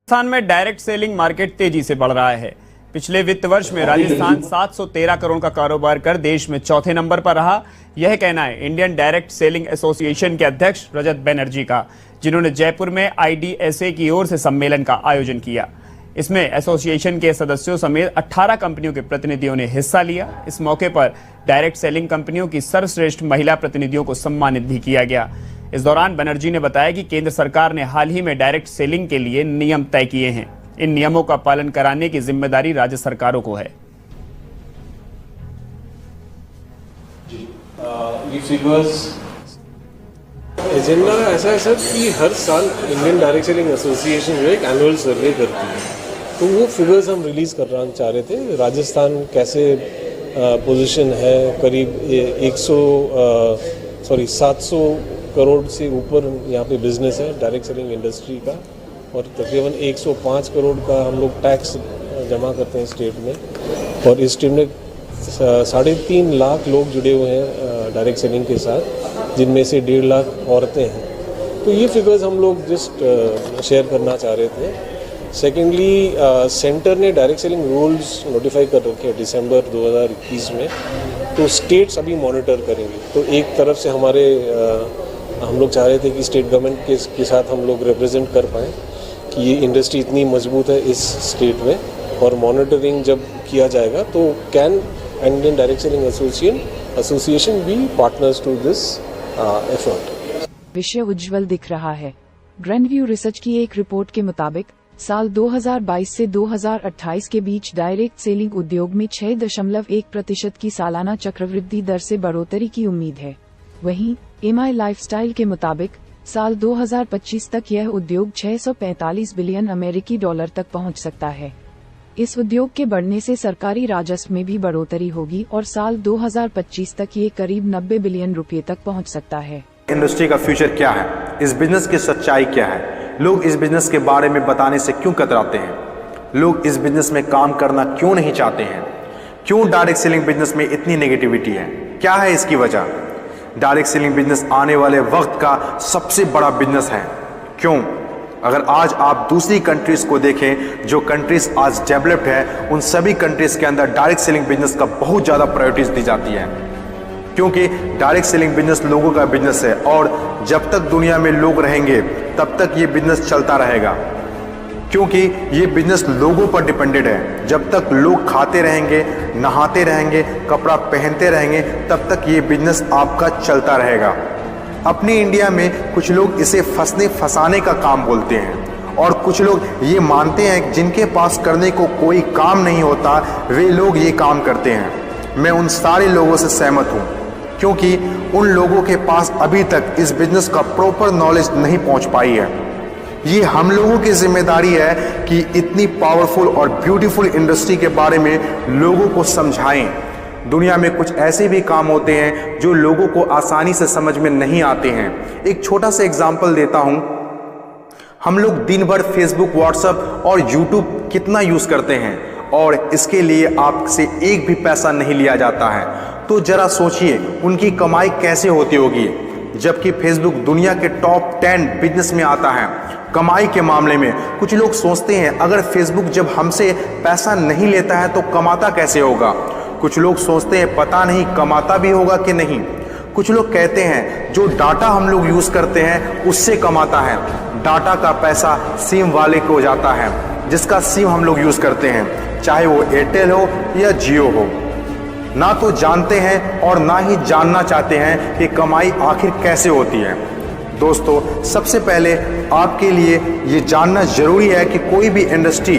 राजस्थान में direct selling market तेजी से बढ़ रहा है। पिछले वित्त वर्ष में राजस्थान 713 करोड़ का कारोबार कर देश में चौथे नंबर पर रहा। यह कहना है इंडियन डायरेक्ट सेलिंग एसोसिएशन के अध्यक्ष रजत बनर्जी का, जिन्होंने जयपुर में IDSA की ओर से सम्मेलन का आयोजन किया। इसमें एसोसिएशन के सदस्यों समेत 18 कंपनियों के प्रतिनिधियों ने हिस्सा लिया। इस मौके पर डायरेक्ट सेलिंग कंपनियों की सर्वश्रेष्ठ महिला प्रतिनिधियों को सम्मानित भी किया गया। इस दौरान बनर्जी ने बताया कि केंद्र सरकार ने हाल ही में डायरेक्ट सेलिंग के लिए नियम तय किए हैं। इन नियमों का पालन कराने की जिम्मेदारी राज्य सरकारों को है। एजेंडा ऐसा है सर कि हर साल इंडियन डायरेक्ट सेलिंग एसोसिएशन जो एक एनुअल सर्वे करती है, तो वो फिगर्स हम रिलीज करना चाह रहे थे। राजस्थान कैसे पोजीशन है, करीब 700 करोड़ से ऊपर यहाँ पे बिजनेस है डायरेक्ट सेलिंग इंडस्ट्री का, और तकरीबन 105 करोड़ का हम लोग टैक्स जमा करते हैं स्टेट में, और इस स्टेट में 3.5 लाख लोग जुड़े हुए हैं डायरेक्ट सेलिंग के साथ, जिनमें से 1.5 लाख औरतें हैं। तो ये फिगर्स हम लोग जस्ट शेयर करना चाह रहे थे। सेकेंडली, सेंटर ने डायरेक्ट सेलिंग रूल्स नोटिफाई कर रखे हैं दिसंबर 2021 में, तो स्टेट्स अभी मॉनिटर करेंगे। तो एक तरफ से हम लोग चाह रहे थे कि स्टेट गवर्नमेंट के साथ हम लोग रिप्रेजेंट कर पाएँ कि ये इंडस्ट्री इतनी मजबूत है इस स्टेट में, और मॉनिटरिंग जब किया जाएगा तो can Indian Direct Selling Association be partners to this effort. विषय उज्जवल दिख रहा है। ग्रैंडव्यू रिसर्च की एक रिपोर्ट के मुताबिक साल 2022 से 2028 के बीच डायरेक्ट सेलिंग उद्योग में 6.1% की सालाना चक्रवृद्धि दर से बढ़ोतरी की उम्मीद है। वहीं MI लाइफस्टाइल के मुताबिक साल 2025 तक यह उद्योग 645 बिलियन अमेरिकी डॉलर तक पहुंच सकता है। इस उद्योग के बढ़ने से सरकारी राजस्व में भी बढ़ोतरी होगी और साल 2025 तक ये करीब 90 बिलियन रुपए तक पहुंच सकता है। इंडस्ट्री का फ्यूचर क्या है, इस बिजनेस की सच्चाई क्या है, लोग इस बिजनेस के बारे में बताने से क्यों कतराते हैं, लोग इस बिजनेस में काम करना क्यों नहीं चाहते हैं, क्यों डायरेक्ट सेलिंग बिजनेस में इतनी नेगेटिविटी है, क्या है इसकी वजह। डायरेक्ट सेलिंग बिजनेस आने वाले वक्त का सबसे बड़ा बिजनेस है। क्यों? अगर आज आप दूसरी कंट्रीज को देखें, जो कंट्रीज आज डेवलप्ड है, उन सभी कंट्रीज के अंदर डायरेक्ट सेलिंग बिजनेस का बहुत ज़्यादा प्रायोरिटीज दी जाती है, क्योंकि डायरेक्ट सेलिंग बिजनेस लोगों का बिजनेस है, और जब तक दुनिया में लोग रहेंगे तब तक ये बिजनेस चलता रहेगा, क्योंकि ये बिजनेस लोगों पर डिपेंडेड है। जब तक लोग खाते रहेंगे, नहाते रहेंगे, कपड़ा पहनते रहेंगे, तब तक ये बिजनेस आपका चलता रहेगा। अपने इंडिया में कुछ लोग इसे फंसाने का काम बोलते हैं, और कुछ लोग ये मानते हैं जिनके पास करने को कोई काम नहीं होता वे लोग ये काम करते हैं। मैं उन सारे लोगों से सहमत हूँ, क्योंकि उन लोगों के पास अभी तक इस बिजनेस का प्रॉपर नॉलेज नहीं पहुँच पाई है। ये हम लोगों की जिम्मेदारी है कि इतनी पावरफुल और ब्यूटीफुल इंडस्ट्री के बारे में लोगों को समझाएं। दुनिया में कुछ ऐसे भी काम होते हैं जो लोगों को आसानी से समझ में नहीं आते हैं। एक छोटा सा एग्जांपल देता हूं। हम लोग दिन भर फेसबुक, व्हाट्सएप और यूट्यूब कितना यूज़ करते हैं, और इसके लिए आपसे एक भी पैसा नहीं लिया जाता है। तो जरा सोचिए उनकी कमाई कैसे होती होगी, जबकि फेसबुक दुनिया के टॉप 10 बिजनेस में आता है कमाई के मामले में। कुछ लोग सोचते हैं अगर फेसबुक जब हमसे पैसा नहीं लेता है तो कमाता कैसे होगा। कुछ लोग सोचते हैं पता नहीं कमाता भी होगा कि नहीं। कुछ लोग कहते हैं जो डाटा हम लोग यूज़ करते हैं उससे कमाता है। डाटा का पैसा सिम वाले को जाता है, जिसका सिम हम लोग यूज़ करते हैं, चाहे वो एयरटेल हो या जियो हो। ना तो जानते हैं और ना ही जानना चाहते हैं कि कमाई आखिर कैसे होती है। दोस्तों, सबसे पहले आपके लिए ये जानना जरूरी है कि कोई भी इंडस्ट्री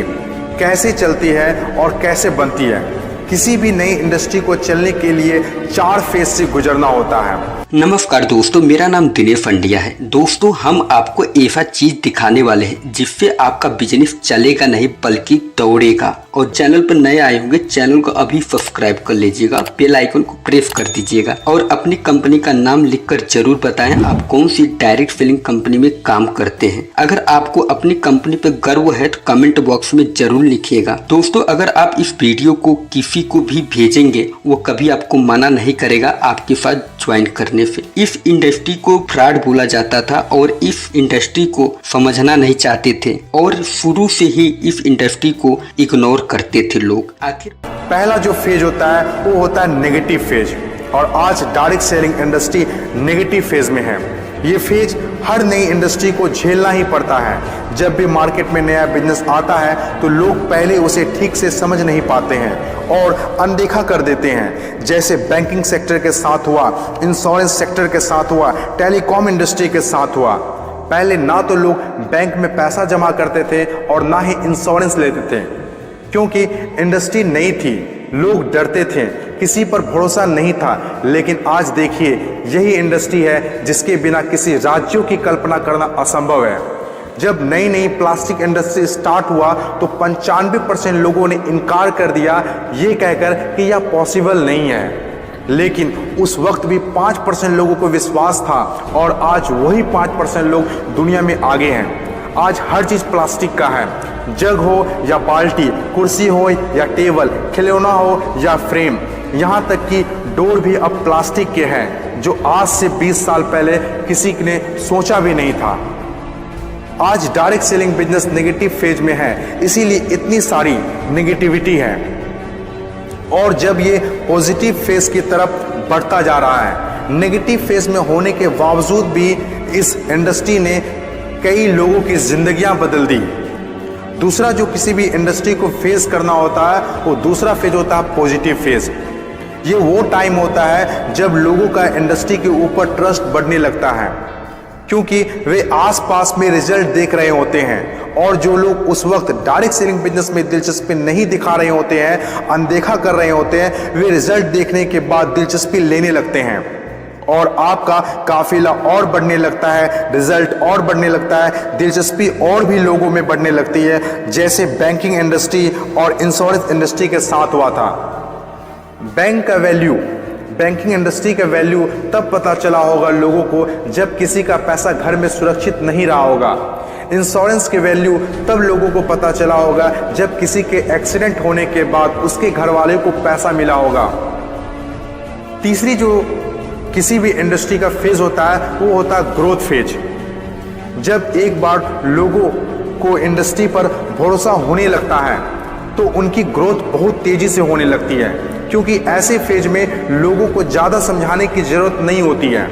कैसे चलती है और कैसे बनती है। किसी भी नई इंडस्ट्री को चलने के लिए 4 फेज से गुजरना होता है। नमस्कार दोस्तों, मेरा नाम दिनेश पंडिया है। दोस्तों, हम आपको ऐसा चीज दिखाने वाले हैं जिससे आपका बिजनेस चलेगा नहीं बल्कि दौड़ेगा। और चैनल पर नए आए होंगे, चैनल को अभी सब्सक्राइब कर लीजिएगा, बेल आइकन को प्रेस कर दीजिएगा, और अपनी कंपनी का नाम लिखकर जरूर बताएं आप कौन सी डायरेक्ट सेलिंग कंपनी में काम करते हैं। अगर आपको अपनी कंपनी पर गर्व है तो कमेंट बॉक्स में जरूर लिखिएगा। दोस्तों, अगर आप इस वीडियो को किसी किसी को भी भेजेंगे वो कभी आपको मना नहीं करेगा आपके साथ ज्वाइन करने से। इस इंडस्ट्री को फ्रॉड बोला जाता था और इस इंडस्ट्री को समझना नहीं चाहते थे और शुरू से ही इस इंडस्ट्री को इग्नोर करते थे लोग। आखिर पहला जो फेज होता है वो होता है नेगेटिव फेज, और आज direct selling industry negative phase में है। ये फेज हर नई इंडस्ट्री को झेलना ही पड़ता है। जब भी मार्केट में नया बिजनेस आता है तो लोग पहले उसे ठीक से समझ नहीं पाते हैं और अनदेखा कर देते हैं। जैसे बैंकिंग सेक्टर के साथ हुआ, इंश्योरेंस सेक्टर के साथ हुआ, टेलीकॉम इंडस्ट्री के साथ हुआ। पहले ना तो लोग बैंक में पैसा जमा करते थे और ना ही इंश्योरेंस लेते थे, क्योंकि इंडस्ट्री नई थी, लोग डरते थे, किसी पर भरोसा नहीं था। लेकिन आज देखिए, यही इंडस्ट्री है जिसके बिना किसी राज्यों की कल्पना करना असंभव है। जब नई नई प्लास्टिक इंडस्ट्री स्टार्ट हुआ तो 95% लोगों ने इनकार कर दिया, ये कहकर कि यह पॉसिबल नहीं है। लेकिन उस वक्त भी 5% लोगों को विश्वास था और आज वही 5% लोग दुनिया में आगे हैं। आज हर चीज़ प्लास्टिक का है, जग हो या बाल्टी, कुर्सी हो या टेबल, खिलौना हो या फ्रेम, यहाँ तक कि डोर भी अब प्लास्टिक के हैं, जो आज से 20 साल पहले किसी ने सोचा भी नहीं था। आज direct selling business negative phase में है, इसीलिए इतनी सारी नेगेटिविटी है। और जब ये पॉजिटिव फेज की तरफ बढ़ता जा रहा है, नेगेटिव फेज में होने के बावजूद भी इस इंडस्ट्री ने कई लोगों की जिंदगियां बदल दी। दूसरा जो किसी भी इंडस्ट्री को फेस करना होता है वो दूसरा फेज होता है पॉजिटिव फेज। ये वो टाइम होता है जब लोगों का इंडस्ट्री के ऊपर ट्रस्ट बढ़ने लगता है, क्योंकि वे आसपास में रिजल्ट देख रहे होते हैं। और जो लोग उस वक्त डायरेक्ट सेलिंग बिजनेस में दिलचस्पी नहीं दिखा रहे होते हैं, अनदेखा कर रहे होते हैं, वे रिजल्ट देखने के बाद दिलचस्पी लेने लगते हैं और आपका काफिला और बढ़ने लगता है, रिजल्ट और बढ़ने लगता है, दिलचस्पी और भी लोगों में बढ़ने लगती है। जैसे बैंकिंग इंडस्ट्री और इंश्योरेंस इंडस्ट्री के साथ हुआ था। बैंक का वैल्यू, बैंकिंग इंडस्ट्री का वैल्यू तब पता चला होगा लोगों को जब किसी का पैसा घर में सुरक्षित नहीं रहा होगा। इंश्योरेंस के वैल्यू तब लोगों को पता चला होगा जब किसी के एक्सीडेंट होने के बाद उसके घर वाले को पैसा मिला होगा। तीसरी जो किसी भी इंडस्ट्री का फेज होता है वो होता है ग्रोथ फेज। जब एक बार लोगों को इंडस्ट्री पर भरोसा होने लगता है तो उनकी ग्रोथ बहुत तेजी से होने लगती है, क्योंकि ऐसे फेज में लोगों को ज़्यादा समझाने की ज़रूरत नहीं होती है।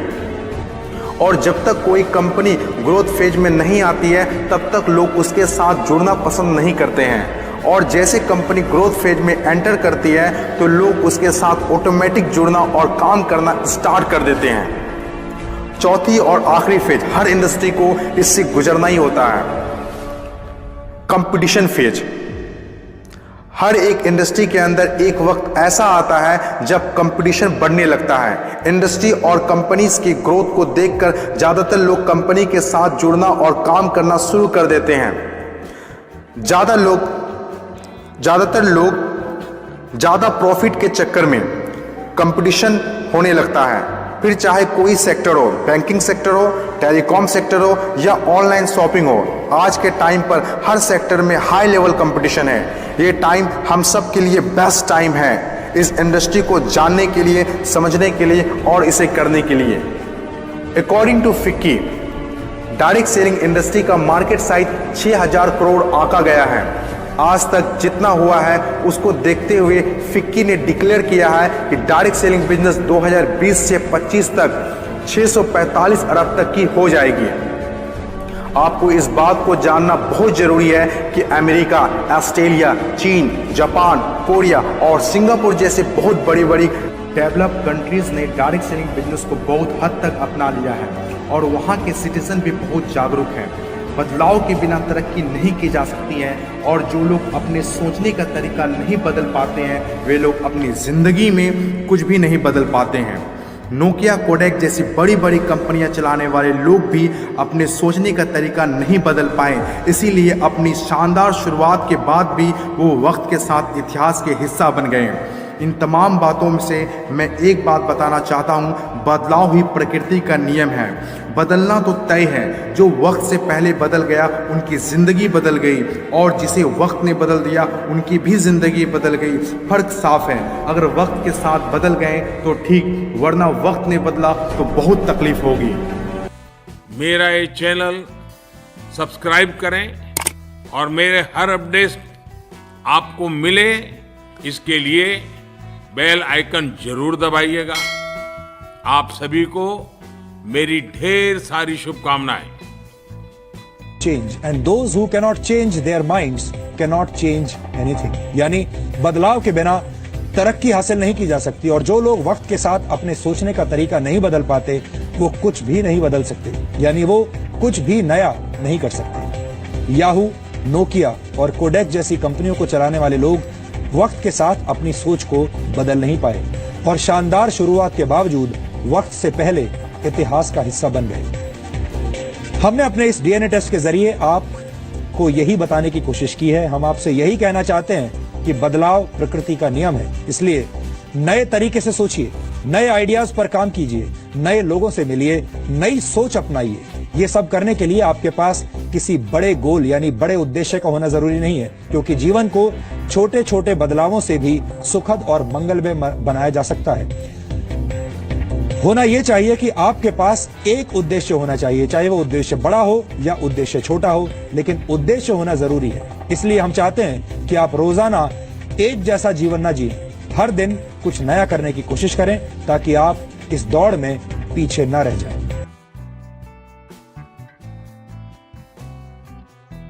और जब तक कोई कंपनी ग्रोथ फेज में नहीं आती है तब तक लोग उसके साथ जुड़ना पसंद नहीं करते हैं। और जैसे कंपनी ग्रोथ फेज में एंटर करती है तो लोग उसके साथ ऑटोमेटिक जुड़ना और काम करना स्टार्ट कर देते हैं। चौथी और आखिरी फेज, हर इंडस्ट्री को इससे गुजरना ही होता है, कंपटीशन फेज। हर एक इंडस्ट्री के अंदर एक वक्त ऐसा आता है जब कंपटीशन बढ़ने लगता है। इंडस्ट्री और कंपनीज की ग्रोथ को देखकर ज़्यादातर लोग कंपनी के साथ जुड़ना और काम करना शुरू कर देते हैं। ज़्यादातर लोग ज़्यादा प्रॉफिट के चक्कर में कंपटीशन होने लगता है। फिर चाहे कोई सेक्टर हो, बैंकिंग सेक्टर हो, टेलीकॉम सेक्टर हो या ऑनलाइन शॉपिंग हो, आज के टाइम पर हर सेक्टर में हाई लेवल कंपटीशन है। ये टाइम हम सब के लिए बेस्ट टाइम है इस इंडस्ट्री को जानने के लिए, समझने के लिए और इसे करने के लिए। According to FICCI, direct selling industry का मार्केट साइज 6000 करोड़ आंका गया है। आज तक जितना हुआ है उसको देखते हुए फिक्की ने डिक्लेयर किया है कि डायरेक्ट सेलिंग बिजनेस 2020 से 25 तक 645 अरब तक की हो जाएगी। आपको इस बात को जानना बहुत जरूरी है कि अमेरिका, ऑस्ट्रेलिया, चीन, जापान, कोरिया और सिंगापुर जैसे बहुत बड़ी बड़ी डेवलप कंट्रीज ने डायरेक्ट सेलिंग बिजनेस को बहुत हद तक अपना लिया है और वहाँ के सिटीजन भी बहुत जागरूक हैं। बदलाव के बिना तरक्की नहीं की जा सकती है और जो लोग अपने सोचने का तरीका नहीं बदल पाते हैं वे लोग अपनी ज़िंदगी में कुछ भी नहीं बदल पाते हैं। नोकिया, कोडेक जैसी बड़ी बड़ी कंपनियां चलाने वाले लोग भी अपने सोचने का तरीका नहीं बदल पाए, इसीलिए अपनी शानदार शुरुआत के बाद भी वो वक्त के साथ इतिहास के हिस्सा बन गए। इन तमाम बातों में से मैं एक बात बताना चाहता हूँ, बदलाव ही प्रकृति का नियम है। बदलना तो तय है, जो वक्त से पहले बदल गया उनकी ज़िंदगी बदल गई, और जिसे वक्त ने बदल दिया उनकी भी ज़िंदगी बदल गई। फ़र्क साफ है, अगर वक्त के साथ बदल गए तो ठीक, वरना वक्त ने बदला तो बहुत तकलीफ होगी। मेरा ये चैनल सब्सक्राइब करें और मेरे हर अपडेट आपको मिले, इसके लिए बेल आइकन जरूर दबाइएगा। आप सभी को मेरी ढेर सारी शुभकामनाएं। Change and those who cannot change their minds cannot change anything। यानी बदलाव के बिना तरक्की हासिल नहीं की जा सकती, और जो लोग वक्त के साथ अपने सोचने का तरीका नहीं बदल पाते वो कुछ भी नहीं बदल सकते, यानी वो कुछ भी नया नहीं कर सकते। याहू, नोकिया और कोडेक जैसी कंपनियों को चलाने वाले लोग वक्त के साथ अपनी सोच को बदल नहीं पाए, और शानदार शुरुआत के बावजूद वक्त से पहले इतिहास का हिस्सा बन गए। हमने अपने इस डीएनए टेस्ट के जरिए आपको यही बताने की कोशिश की है। हम आपसे यही कहना चाहते हैं कि बदलाव प्रकृति का नियम है, इसलिए नए तरीके से सोचिए, नए आइडियाज पर काम कीजिए, नए लोगों से मिलिए, नई सोच अपनाइए। ये सब करने के लिए आपके पास किसी बड़े गोल यानी बड़े उद्देश्य का होना जरूरी नहीं है, क्योंकि जीवन को छोटे छोटे बदलावों से भी सुखद और मंगलमय बनाया जा सकता है। होना यह चाहिए कि आपके पास एक उद्देश्य होना चाहिए, चाहे वो उद्देश्य बड़ा हो या उद्देश्य छोटा हो, लेकिन उद्देश्य होना जरूरी है। इसलिए हम चाहते हैं कि आप रोजाना एक जैसा जीवन ना जिएं, हर दिन कुछ नया करने की कोशिश करें, ताकि आप इस दौड़ में पीछे न रह जाएं।